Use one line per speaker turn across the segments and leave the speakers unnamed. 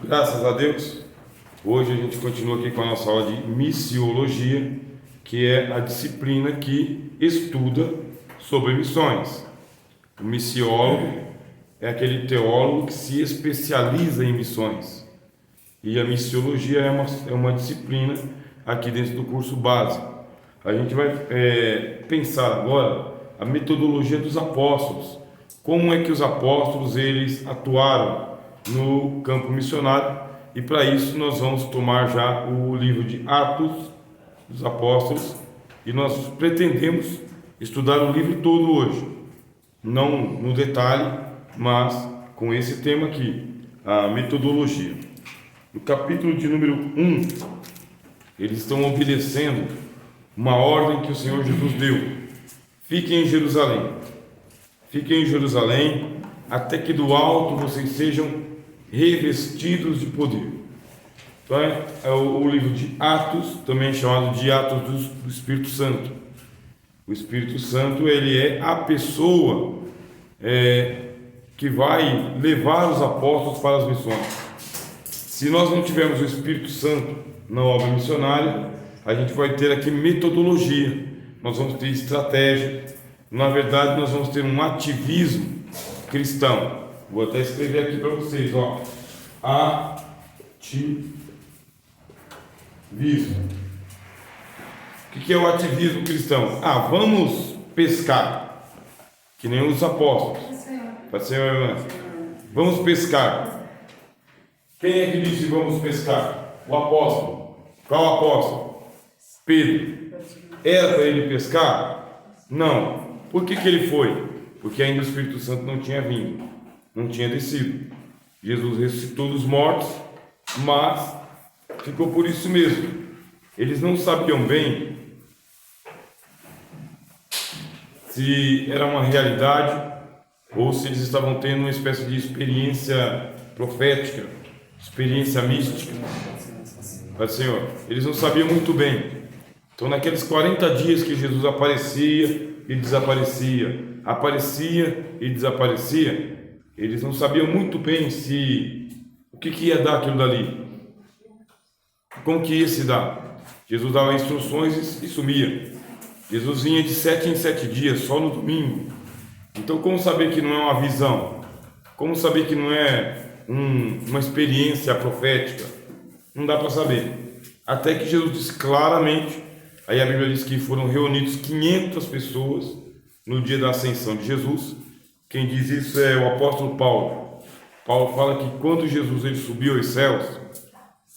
Graças a Deus, hoje a gente continua aqui com a nossa aula de missiologia, que é a disciplina que estuda sobre missões. O missiólogo é aquele teólogo que se especializa em missões. E a missiologia é uma disciplina aqui dentro do curso básico. A gente vai pensar agora a metodologia dos apóstolos. Como é que os apóstolos eles atuaram no campo missionário? E para isso nós vamos tomar já o livro de Atos dos Apóstolos e nós pretendemos estudar o livro todo hoje, não no detalhe, mas com esse tema aqui, a metodologia. No capítulo de número 1, eles estão obedecendo uma ordem que o Senhor Jesus deu: fiquem em Jerusalém. Fiquem em Jerusalém até que do alto vocês sejam revestidos de poder. Então é o livro de Atos, também chamado de Atos do Espírito Santo. O Espírito Santo ele é a pessoa que vai levar os apóstolos para as missões. Se nós não tivermos o Espírito Santo na obra missionária, a gente vai ter aqui metodologia, nós vamos ter estratégia, na verdade nós vamos ter um ativismo cristão. Vou até escrever aqui para vocês, ó. Ativismo. O que é o ativismo cristão? Vamos pescar, que nem os apóstolos. Pode ser, irmã? Vamos pescar. Quem é que disse vamos pescar? O apóstolo. Qual apóstolo? Pedro. Era para ele pescar? Não. Por que ele foi? Porque ainda o Espírito Santo não tinha vindo, não tinha descido. Jesus ressuscitou dos mortos, mas ficou por isso mesmo. Eles não sabiam bem se era uma realidade ou se eles estavam tendo uma espécie de experiência profética, experiência mística. Mas, Senhor, eles não sabiam muito bem. Então, naqueles 40 dias que Jesus aparecia e desaparecia, aparecia e desaparecia, eles não sabiam muito bem o que ia dar aquilo dali, como que ia se dar. Jesus dava instruções e sumia. Jesus vinha de 7 em 7 dias, só no domingo. Então, como saber que não é uma visão? Como saber que não é uma experiência profética? Não dá para saber. Até que Jesus disse claramente, aí a Bíblia diz que foram reunidos 500 pessoas no dia da ascensão de Jesus. Quem diz isso é o apóstolo Paulo. Paulo fala que quando Jesus ele subiu aos céus,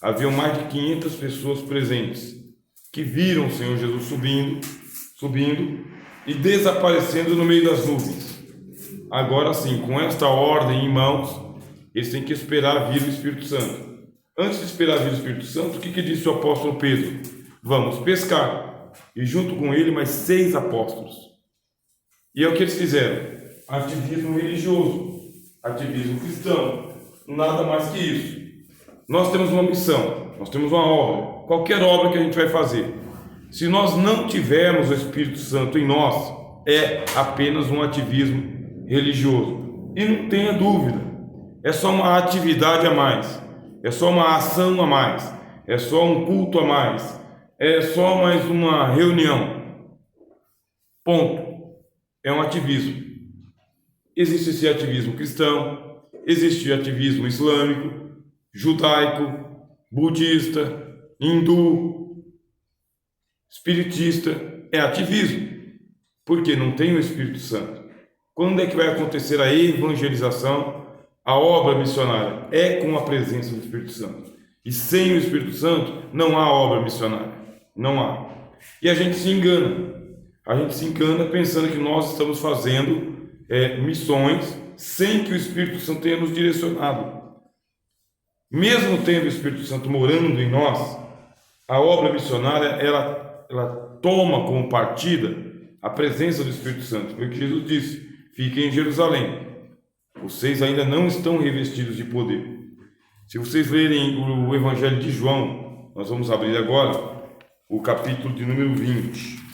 havia mais de 500 pessoas presentes que viram o Senhor Jesus subindo e desaparecendo no meio das nuvens. Agora sim, com esta ordem em mãos, eles têm que esperar vir o Espírito Santo. Antes de esperar vir o Espírito Santo, o que disse o apóstolo Pedro? Vamos pescar. E junto com ele mais 6 apóstolos. E é o que eles fizeram. Ativismo religioso, ativismo cristão, nada mais que isso. Nós temos uma missão, nós temos uma obra, qualquer obra que a gente vai fazer. Se nós não tivermos o Espírito Santo em nós, é apenas um ativismo religioso. E não tenha dúvida, é só uma atividade a mais, é só uma ação a mais, é só um culto a mais, é só mais uma reunião. Ponto. É um ativismo. Existe esse ativismo cristão, existe o ativismo islâmico, judaico, budista, hindu, espiritista. É ativismo, porque não tem o Espírito Santo. Quando é que vai acontecer a evangelização, a obra missionária? É com a presença do Espírito Santo. E sem o Espírito Santo não há obra missionária. Não há. E a gente se engana. A gente se engana pensando que nós estamos fazendo missões sem que o Espírito Santo tenha nos direcionado. Mesmo tendo o Espírito Santo morando em nós, a obra missionária ela toma como partida a presença do Espírito Santo. Foi o que Jesus disse: fiquem em Jerusalém, vocês ainda não estão revestidos de poder. Se vocês lerem o Evangelho de João, nós vamos abrir agora o capítulo de número 20.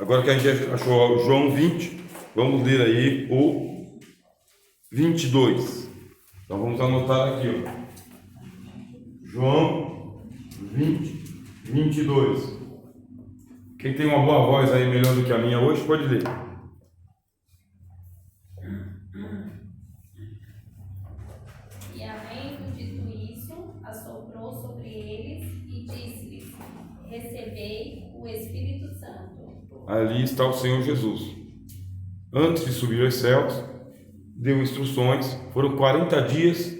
Agora que a gente achou João 20, vamos ler aí o 22. Então vamos anotar aqui, ó. João 20, 22. Quem tem uma boa voz aí melhor do que a minha hoje, pode ler.
E havendo dito isso, assoprou sobre eles e disse-lhes: Recebei o Espírito Santo.
Ali está o Senhor Jesus. Antes de subir aos céus, deu instruções. Foram 40 dias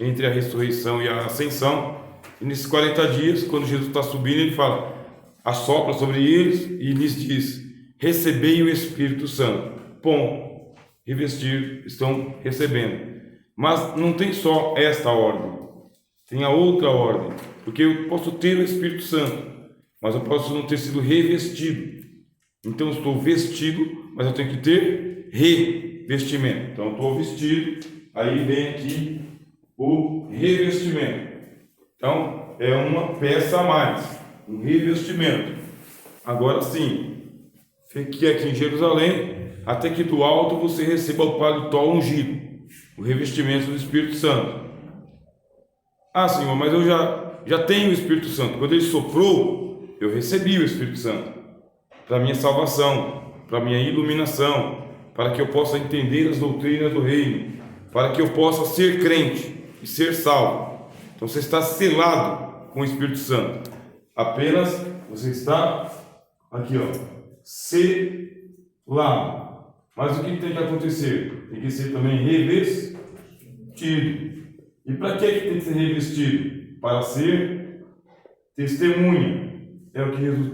entre a ressurreição e a ascensão. E nesses 40 dias, quando Jesus está subindo, ele fala, assopra sobre eles e lhes diz: recebei o Espírito Santo. Ponto. Revestir, estão recebendo. Mas não tem só esta ordem, tem a outra ordem, porque eu posso ter o Espírito Santo, mas eu posso não ter sido revestido. Então eu estou vestido, mas eu tenho que ter revestimento. Então eu estou vestido, aí vem aqui o revestimento. Então é uma peça a mais, um revestimento. Agora sim, fique aqui em Jerusalém, até que do alto você receba o paletó ungido, o revestimento do Espírito Santo. Ah, Senhor, mas eu já tenho o Espírito Santo. Quando ele soprou, eu recebi o Espírito Santo para minha salvação, para minha iluminação, para que eu possa entender as doutrinas do reino, para que eu possa ser crente e ser salvo. Então você está selado com o Espírito Santo. Apenas você está aqui, ó, selado. Mas o que tem que acontecer? Tem que ser também revestido. E para que tem que ser revestido? Para ser testemunha. É o que Jesus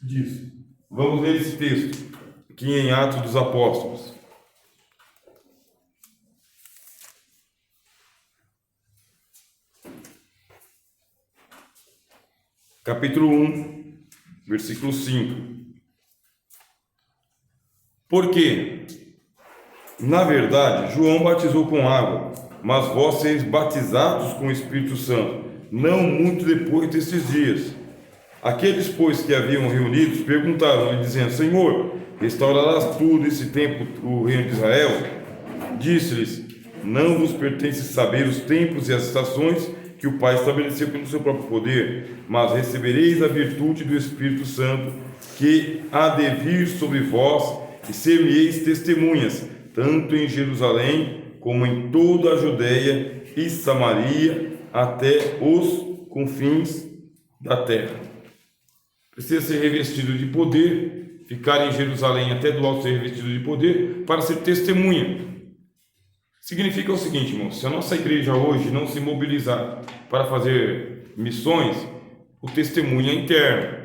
diz. Vamos ler esse texto aqui em Atos dos Apóstolos. Capítulo 1, versículo 5. Porque, na verdade, João batizou com água, mas vós seis batizados com o Espírito Santo, não muito depois desses dias. Aqueles, pois, que haviam reunidos, perguntaram-lhe, dizendo, Senhor, restaurarás tu nesse tempo o reino de Israel? Disse-lhes, não vos pertence saber os tempos e as estações que o Pai estabeleceu pelo seu próprio poder, mas recebereis a virtude do Espírito Santo, que há de vir sobre vós, e ser-me-eis testemunhas, tanto em Jerusalém, como em toda a Judeia e Samaria, até os confins da terra. Precisa ser revestido de poder, ficar em Jerusalém até do alto ser revestido de poder, para ser testemunha. Significa o seguinte, irmãos, se a nossa igreja hoje não se mobilizar para fazer missões, o testemunho é interno.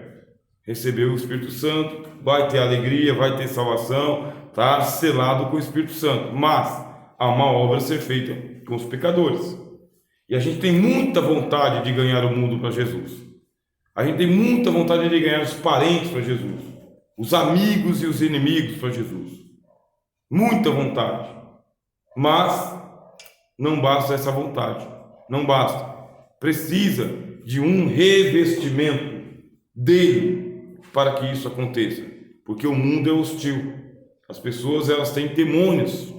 Recebeu o Espírito Santo, vai ter alegria, vai ter salvação, está selado com o Espírito Santo. Mas há uma obra a ser feita com os pecadores. E a gente tem muita vontade de ganhar o mundo para Jesus. A gente tem muita vontade de ganhar os parentes para Jesus, os amigos e os inimigos para Jesus. Muita vontade. Mas não basta essa vontade. Não basta. Precisa de um revestimento dele para que isso aconteça, porque o mundo é hostil. As pessoas, elas têm demônios.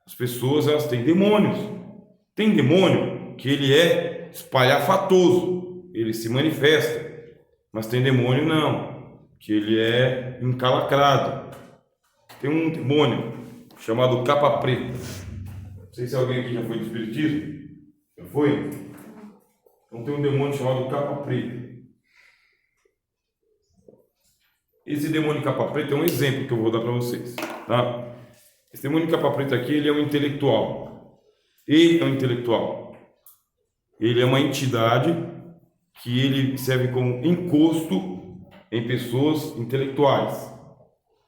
As pessoas, elas têm demônios. Tem demônio que ele é espalhafatoso, ele se manifesta, mas tem demônio não, que ele é encalacrado. Tem um demônio chamado capa preta. Não sei se alguém aqui já foi do espiritismo. Já foi? Então tem um demônio chamado capa preta. Esse demônio capa preta é um exemplo que eu vou dar para vocês, tá? Esse demônio capa preta aqui, ele é um intelectual. Ele é um intelectual. Ele é uma entidade que ele serve como encosto em pessoas intelectuais.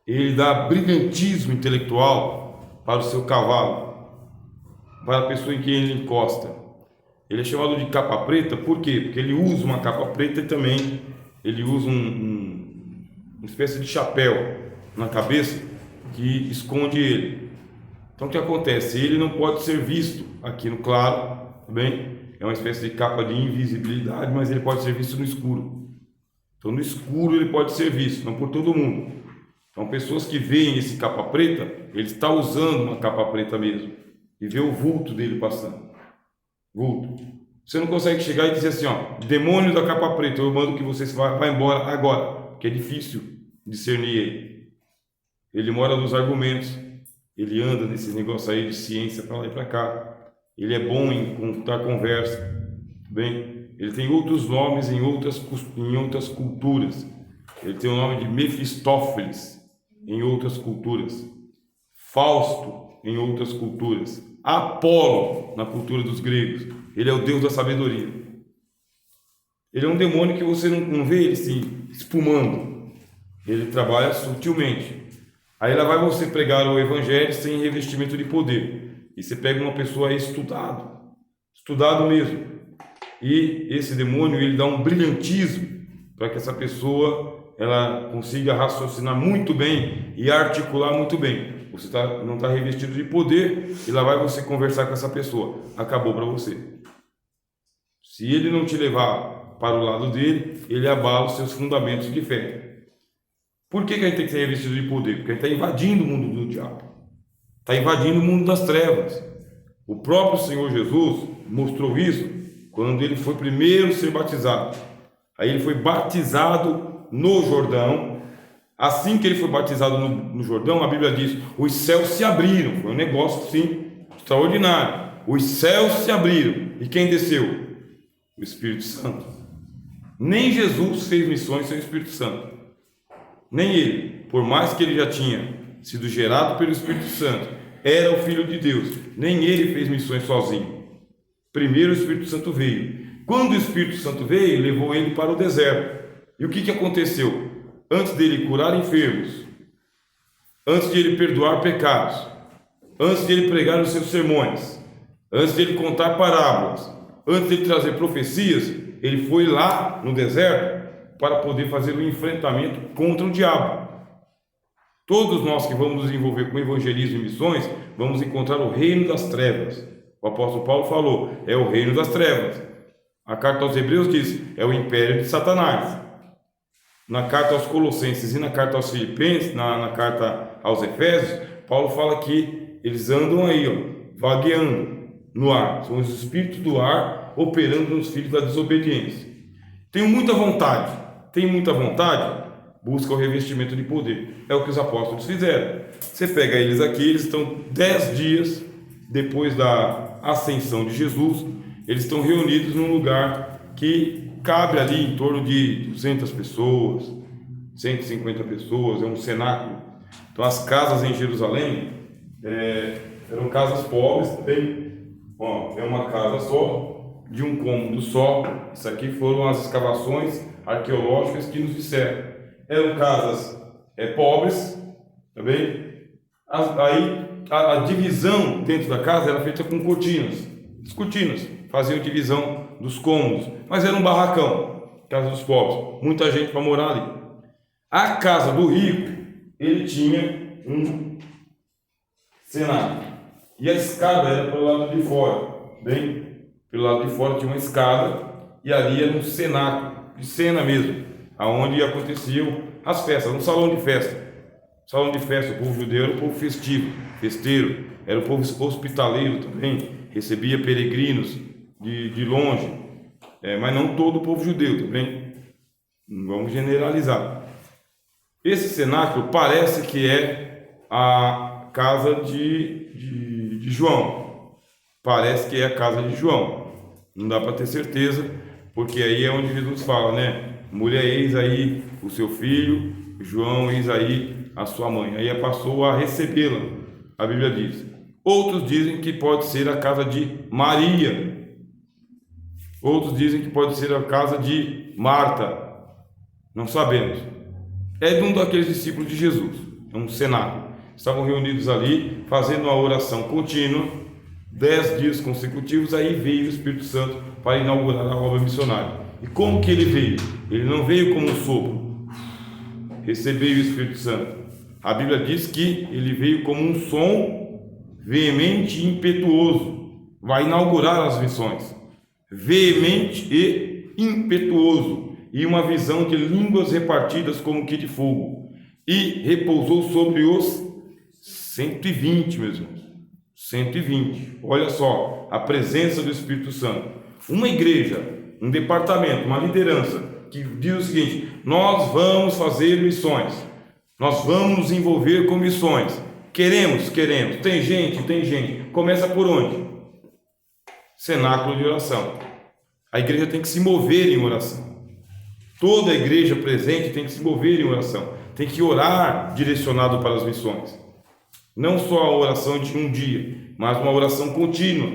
Ele dá brilhantismo intelectual para o seu cavalo, para a pessoa em quem ele encosta. Ele é chamado de capa preta, por quê? Porque ele usa uma capa preta e também ele usa uma espécie de chapéu na cabeça que esconde ele. Então o que acontece? Ele não pode ser visto aqui no claro, tá bem? É uma espécie de capa de invisibilidade, mas ele pode ser visto no escuro. Então no escuro ele pode ser visto, não por todo mundo. Então, pessoas que veem esse capa preta, ele está usando uma capa preta mesmo. E vê o vulto dele passando. Vulto. Você não consegue chegar e dizer assim, ó, demônio da capa preta, eu mando que você vá embora agora. Porque é difícil discernir ele. Ele mora nos argumentos. Ele anda nesse negócio aí de ciência para lá e para cá. Ele é bom em contar conversa. Bem, ele tem outros nomes em outras culturas. Ele tem o nome de Mefistófeles em outras culturas. Fausto em outras culturas. Apolo na cultura dos gregos. Ele é o deus da sabedoria. Ele é um demônio que você não vê ele se espumando. Ele trabalha sutilmente. Aí lá vai você pregar o evangelho sem revestimento de poder. E você pega uma pessoa estudado mesmo. E esse demônio, ele dá um brilhantismo para que essa pessoa ela consiga raciocinar muito bem e articular muito bem. Você não está revestido de poder e lá vai você conversar com essa pessoa. Acabou para você. Se ele não te levar para o lado dele, ele abala os seus fundamentos de fé. Por que a gente tem que ser revestido de poder? Porque a gente está invadindo o mundo do diabo. Está invadindo o mundo das trevas. O próprio Senhor Jesus mostrou isso quando ele foi primeiro a ser batizado. Aí ele foi batizado no Jordão. Assim que ele foi batizado no Jordão, a Bíblia diz, os céus se abriram. Foi um negócio assim, extraordinário. Os céus se abriram. E quem desceu? O Espírito Santo. Nem Jesus fez missões sem o Espírito Santo. Nem ele. Por mais que ele já tinha sido gerado pelo Espírito Santo, era o Filho de Deus. Nem ele fez missões sozinho. Primeiro o Espírito Santo veio. Quando o Espírito Santo veio, levou ele para o deserto. E o que aconteceu? Antes dele curar enfermos, antes de ele perdoar pecados, antes de ele pregar os seus sermões, antes de ele contar parábolas, antes de ele trazer profecias, ele foi lá no deserto para poder fazer um enfrentamento contra o diabo. Todos nós que vamos nos envolver com evangelismo e missões, vamos encontrar o reino das trevas. O apóstolo Paulo falou, é o reino das trevas. A carta aos Hebreus diz, é o império de Satanás. Na carta aos Colossenses e na carta aos Filipenses, na carta aos Efésios, Paulo fala que eles andam aí, vagueando no ar. São os espíritos do ar operando nos filhos da desobediência. Tenho muita vontade. Busca o revestimento de poder. É o que os apóstolos fizeram. Você pega eles aqui, eles estão 10 dias depois da ascensão de Jesus. Eles estão reunidos num lugar que cabe ali em torno de 200 pessoas, 150 pessoas, é um cenáculo. Então as casas em Jerusalém eram casas pobres também. É uma casa só, de um cômodo só. Isso aqui foram as escavações arqueológicas que nos disseram. Eram casas pobres, tá bem? Aí a divisão dentro da casa era feita com cortinas. As cortinas faziam divisão dos cômodos, mas era um barracão, casa dos pobres, muita gente para morar ali. A casa do rico, ele tinha um cenáculo, e a escada era pelo lado de fora, bem, pelo lado de fora tinha uma escada, e ali era um cenáculo, de cena mesmo, aonde aconteciam as festas, um salão de festa. Salão de festa, o povo judeu era o povo festivo, festeiro, era o povo hospitaleiro também, recebia peregrinos de longe, mas não todo o povo judeu também, não vamos generalizar. Esse cenáculo parece que é a casa de João, parece que é a casa de João, não dá para ter certeza, porque aí é onde Jesus fala, né? Mulher, eis aí o seu filho, João, eis aí a sua mãe. Aí passou a recebê-la, a Bíblia diz. Outros dizem que pode ser a casa de Maria. Outros dizem que pode ser a casa de Marta. Não sabemos. É de um daqueles discípulos de Jesus. É um cenáculo. Estavam reunidos ali, fazendo uma oração contínua, 10 dias consecutivos. Aí veio o Espírito Santo para inaugurar a obra missionária. E como que ele veio? Ele não veio como um sopro. Recebeu o Espírito Santo. A Bíblia diz que ele veio como um som veemente e impetuoso. Vai inaugurar as missões. Veemente e impetuoso. E uma visão de línguas repartidas como que de fogo. e repousou sobre os 120, meus irmãos. 120. Olha só, a presença do Espírito Santo. Uma igreja, um departamento, uma liderança que diz o seguinte: nós vamos fazer missões, nós vamos nos envolver com missões. Queremos. Tem gente. Começa por onde? Cenáculo de oração. A igreja tem que se mover em oração. Toda a igreja presente tem que se mover em oração. Tem que orar direcionado para as missões. Não só a oração de um dia, mas uma oração contínua.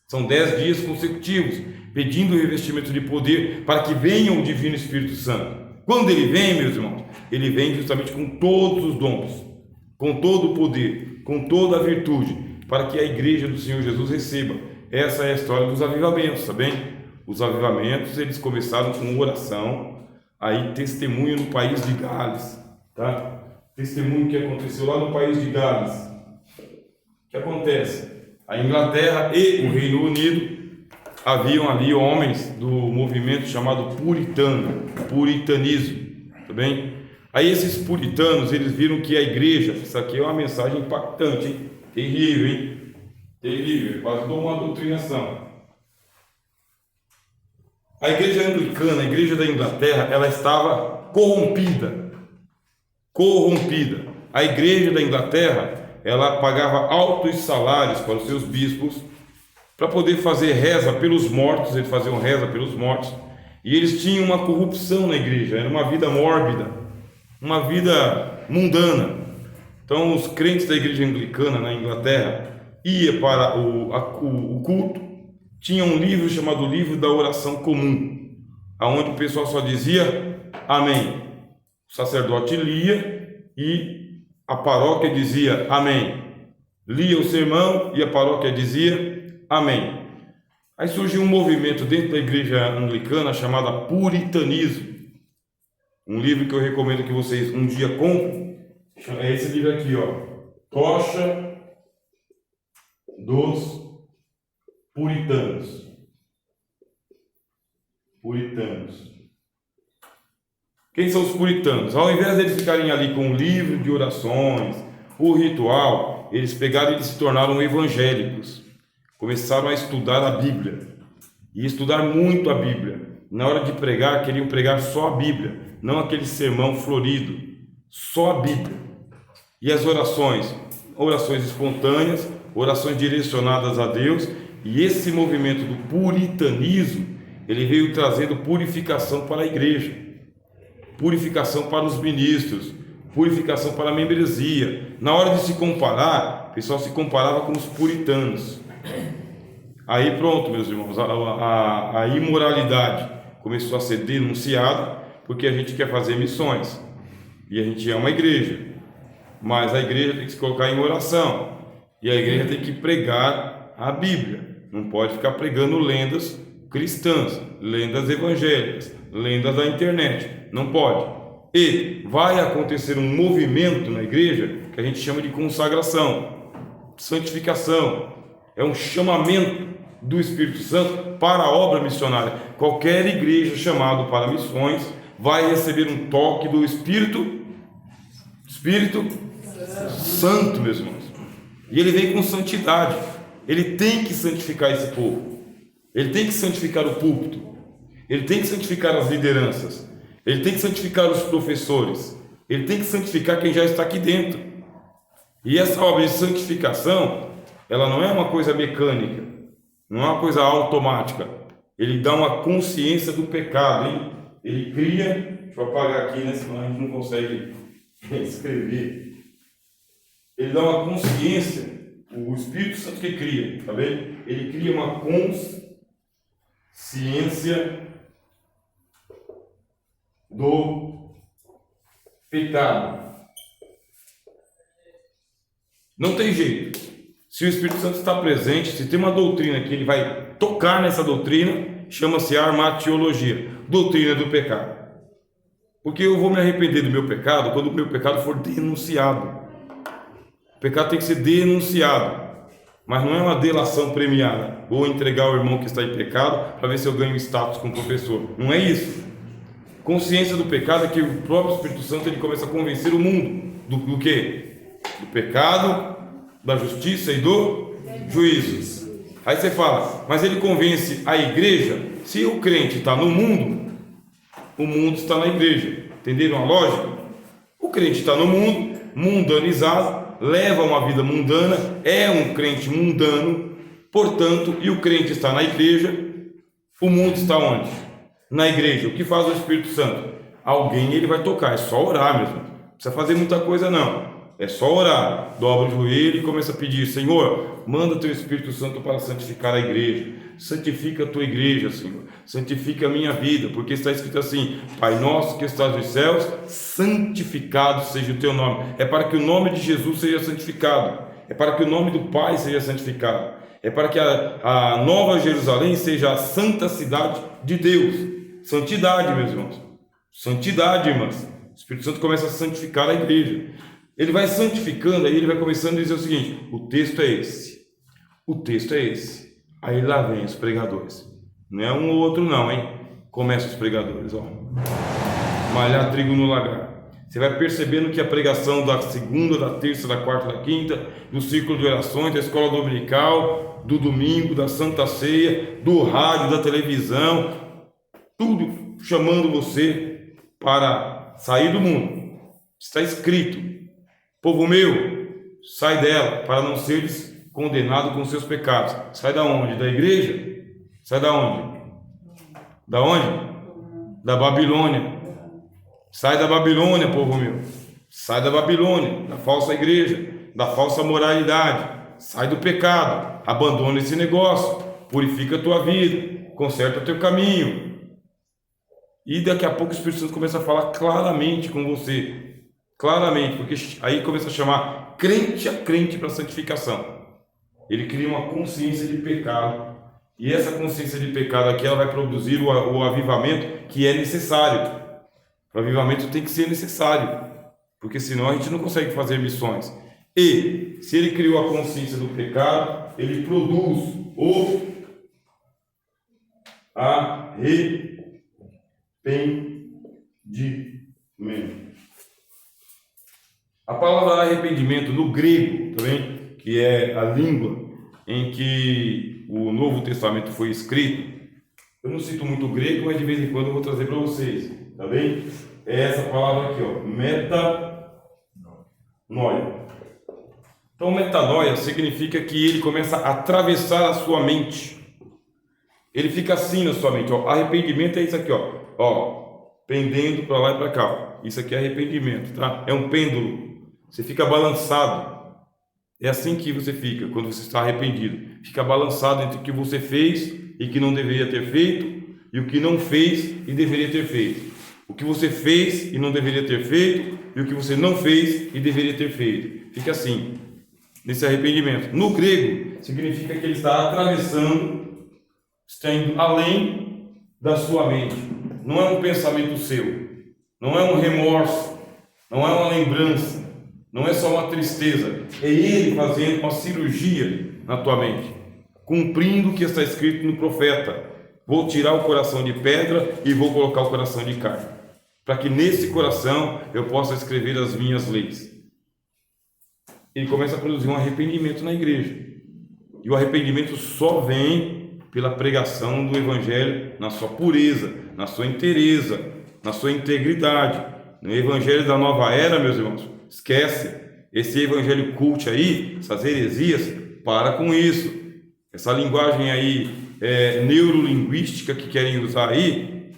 São 10 dias consecutivos, pedindo o revestimento de poder para que venha o Divino Espírito Santo. Quando ele vem, meus irmãos, ele vem justamente com todos os dons, com todo o poder, com toda a virtude, para que a igreja do Senhor Jesus receba. Essa é a história dos avivamentos, tá bem? Os avivamentos, eles começaram com oração, aí testemunho no país de Gales, tá? Testemunho que aconteceu lá no país de Gales. O que acontece? A Inglaterra e o Reino Unido haviam ali homens do movimento chamado puritanismo, tá bem? Aí esses puritanos, eles viram que a igreja, isso aqui é uma mensagem impactante, hein? Terrível, hein? Terrível, quase uma doutrinação. A igreja anglicana, a igreja da Inglaterra, ela estava corrompida. A igreja da Inglaterra, ela pagava altos salários para os seus bispos, para poder fazer reza pelos mortos. Eles faziam reza pelos mortos, e eles tinham uma corrupção na igreja, era uma vida mórbida, uma vida mundana. Então os crentes da igreja anglicana na Inglaterra ia para o culto, tinha um livro chamado Livro da Oração Comum, aonde o pessoal só dizia amém. O sacerdote lia e a paróquia dizia amém. Lia o sermão e a paróquia dizia amém. Aí surgiu um movimento dentro da igreja anglicana chamado puritanismo. Um livro que eu recomendo que vocês um dia comprem. É esse livro aqui, ó. Tocha dos Puritanos. Quem são os puritanos? Ao invés de eles ficarem ali com o livro de orações, o ritual, eles pegaram e eles se tornaram evangélicos. Começaram a estudar a Bíblia. E estudar muito a Bíblia. Na hora de pregar, queriam pregar só a Bíblia, não aquele sermão florido. Só a Bíblia. E as orações espontâneas, orações direcionadas a Deus. E esse movimento do puritanismo, ele veio trazendo purificação para a igreja, purificação para os ministros, purificação para a membresia. Na hora de se comparar, o pessoal se comparava com os puritanos. Aí pronto, meus irmãos, a imoralidade começou a ser denunciada, porque a gente quer fazer missões, e a gente é uma igreja, mas a igreja tem que se colocar em oração, e a igreja tem que pregar a Bíblia. Não pode ficar pregando lendas cristãs, lendas evangélicas, lendas da internet. Não pode. E vai acontecer um movimento na igreja que a gente chama de consagração, santificação. É um chamamento do Espírito Santo para a obra missionária. Qualquer igreja chamada para missões vai receber um toque do Espírito Santo, meus irmãos. E ele vem com santidade. Ele tem que santificar esse povo. Ele tem que santificar o púlpito. Ele tem que santificar as lideranças. Ele tem que santificar os professores. Ele tem que santificar quem já está aqui dentro. E essa obra de santificação, ela não é uma coisa mecânica, não é uma coisa automática. Ele dá uma consciência do pecado, hein? Ele cria, deixa eu apagar aqui, né? Senão a gente não consegue escrever. Ele dá uma consciência. O Espírito Santo que cria, tá vendo? Ele cria uma consciência do pecado. Não tem jeito. Se o Espírito Santo está presente, se tem uma doutrina que ele vai tocar nessa doutrina, chama-se armatiologia, doutrina do pecado. Porque eu vou me arrepender do meu pecado quando o meu pecado for denunciado. O pecado tem que ser denunciado, mas não é uma delação premiada. Vou entregar o irmão que está em pecado para ver se eu ganho status como professor. Não é isso. Consciência do pecado é que o próprio Espírito Santo ele começa a convencer o mundo do quê? Do pecado, da justiça e do juízo. Aí você fala, mas ele convence a igreja? Se o crente está no mundo, o mundo está na igreja. Entenderam a lógica? O crente está no mundo, mundanizado, leva uma vida mundana, é um crente mundano, portanto, e o crente está na igreja, o mundo está onde? Na igreja. O que faz o Espírito Santo? Alguém ele vai tocar, é só orar mesmo. Não precisa fazer muita coisa não. É só orar, dobra o joelho e começa a pedir: Senhor, manda teu Espírito Santo para santificar a igreja, santifica a tua igreja, Senhor, santifica a minha vida, porque está escrito assim: Pai nosso que estás nos céus, santificado seja o teu nome. É para que o nome de Jesus seja santificado, é para que o nome do Pai seja santificado, é para que a Nova Jerusalém seja a santa cidade de Deus. Santidade, meus irmãos, santidade, irmãs. O Espírito Santo começa a santificar a igreja. Ele vai santificando, aí ele vai começando a dizer o seguinte: o texto é esse, o texto é esse. Aí lá vem os pregadores. Não é um ou outro não, hein? Começa os pregadores, ó. Malhar trigo no lagar. Você vai percebendo que a pregação da segunda, da terça, da quarta, da quinta, do círculo de orações, da escola dominical, do domingo, da Santa Ceia, do rádio, da televisão, tudo chamando você para sair do mundo. Está escrito: povo meu, sai dela, para não seres condenado com seus pecados. Sai da onde? Da igreja? Sai da onde? Da onde? Da Babilônia. Sai da Babilônia, povo meu. Sai da Babilônia, da falsa igreja, da falsa moralidade. Sai do pecado, abandona esse negócio, purifica a tua vida, conserta o teu caminho. E daqui a pouco o Espírito Santo começa a falar claramente com você. Claramente, porque aí começa a chamar crente a crente para a santificação. Ele cria uma consciência de pecado, e essa consciência de pecado aqui ela vai produzir o avivamento que é necessário. O avivamento tem que ser necessário, porque senão a gente não consegue fazer missões. E se ele criou a consciência do pecado, ele produz o arrependimento. A palavra arrependimento no grego também, que é a língua em que o Novo Testamento foi escrito, eu não cito muito grego, mas de vez em quando eu vou trazer para vocês, tá bem? É essa palavra aqui, ó, metanoia. Então, metanoia significa que ele começa a atravessar a sua mente. Ele fica assim na sua mente, ó. Arrependimento é isso aqui, ó, pendendo para lá e para cá. Isso aqui é arrependimento, tá? É um pêndulo. Você fica balançado. É assim que você fica quando você está arrependido. Fica balançado entre o que você fez e que não deveria ter feito, e o que não fez e deveria ter feito. O que você fez e não deveria ter feito, e o que você não fez e deveria ter feito. Fica assim, nesse arrependimento. No grego, significa que ele está atravessando, está indo além da sua mente. Não é um pensamento seu, não é um remorso, não é uma lembrança, não é só uma tristeza. É ele fazendo uma cirurgia na tua mente, cumprindo o que está escrito no profeta: vou tirar o coração de pedra e vou colocar o coração de carne, para que nesse coração eu possa escrever as minhas leis. Ele começa a produzir um arrependimento na igreja, e o arrependimento só vem pela pregação do evangelho na sua pureza, na sua inteireza, na sua integridade. No evangelho da nova era, meus irmãos, esquece esse evangelho cult aí, essas heresias, para com isso. Essa linguagem aí neurolinguística que querem usar aí,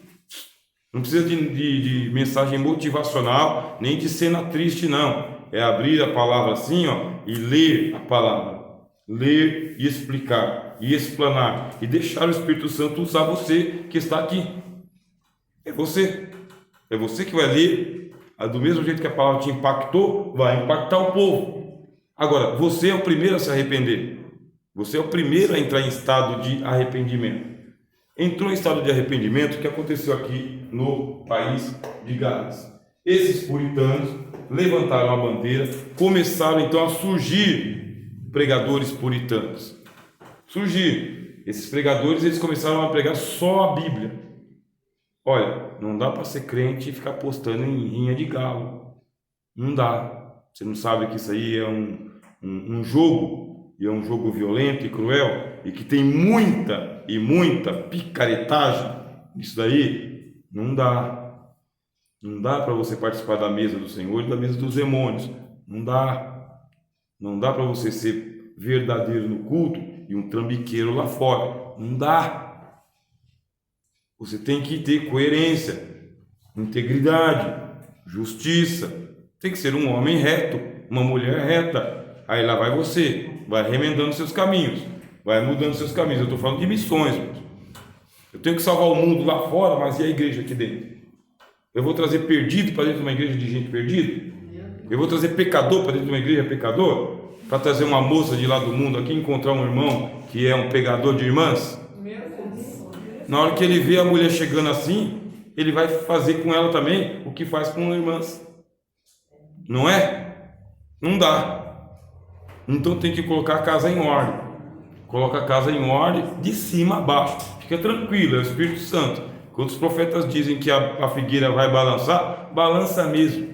não precisa de mensagem motivacional, nem de cena triste, não. É abrir a palavra assim, ó, e ler a palavra, ler e explicar e explanar, e deixar o Espírito Santo usar você que está aqui. É você que vai ler. Do mesmo jeito que a palavra te impactou, vai impactar o povo. Agora, você é o primeiro a se arrepender. Você é o primeiro a entrar em estado de arrependimento. Entrou em estado de arrependimento, o que aconteceu aqui no país de Gales. Esses puritanos levantaram a bandeira, começaram então a surgir pregadores puritanos. Esses pregadores, eles começaram a pregar só a Bíblia. Olha, não dá para ser crente e ficar postando em rinha de galo. Não dá. Você não sabe que isso aí é um jogo, e é um jogo violento e cruel, e que tem muita e muita picaretagem. Isso daí não dá. Não dá para você participar da mesa do Senhor e da mesa dos demônios. Não dá. Não dá para você ser verdadeiro no culto e um trambiqueiro lá fora. Não dá. Você tem que ter coerência, integridade, justiça. Tem que ser um homem reto, uma mulher reta. Aí lá vai você, vai remendando seus caminhos, vai mudando seus caminhos. Eu estou falando de missões, irmãos. Eu tenho que salvar o mundo lá fora, mas e a igreja aqui dentro? Eu vou trazer perdido para dentro de uma igreja de gente perdida? Eu vou trazer pecador para dentro de uma igreja pecador? Para trazer uma moça de lá do mundo aqui, encontrar um irmão que é um pegador de irmãs? Na hora que ele vê a mulher chegando assim, ele vai fazer com ela também o que faz com irmãs. Não é? Não dá. Então tem que colocar a casa em ordem. Coloca a casa em ordem de cima a baixo. Fica tranquilo, é o Espírito Santo. Quando os profetas dizem que a figueira vai balançar, balança mesmo.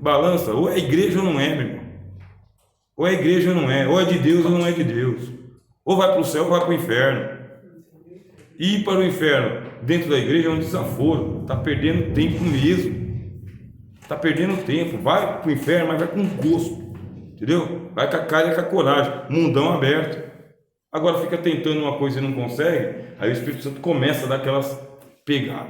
Balança. Ou é igreja ou não é, meu irmão. Ou é igreja ou não é. Ou é de Deus ou não é de Deus. Ou vai para o céu ou vai para o inferno. Ir para o inferno dentro da igreja é um desaforo. Está perdendo tempo mesmo. Está perdendo tempo. Vai para o inferno, mas vai com gosto. Entendeu? Vai com a cara e com a coragem. Mundão aberto. Agora fica tentando uma coisa e não consegue. Aí o Espírito Santo começa a dar aquelas pegadas.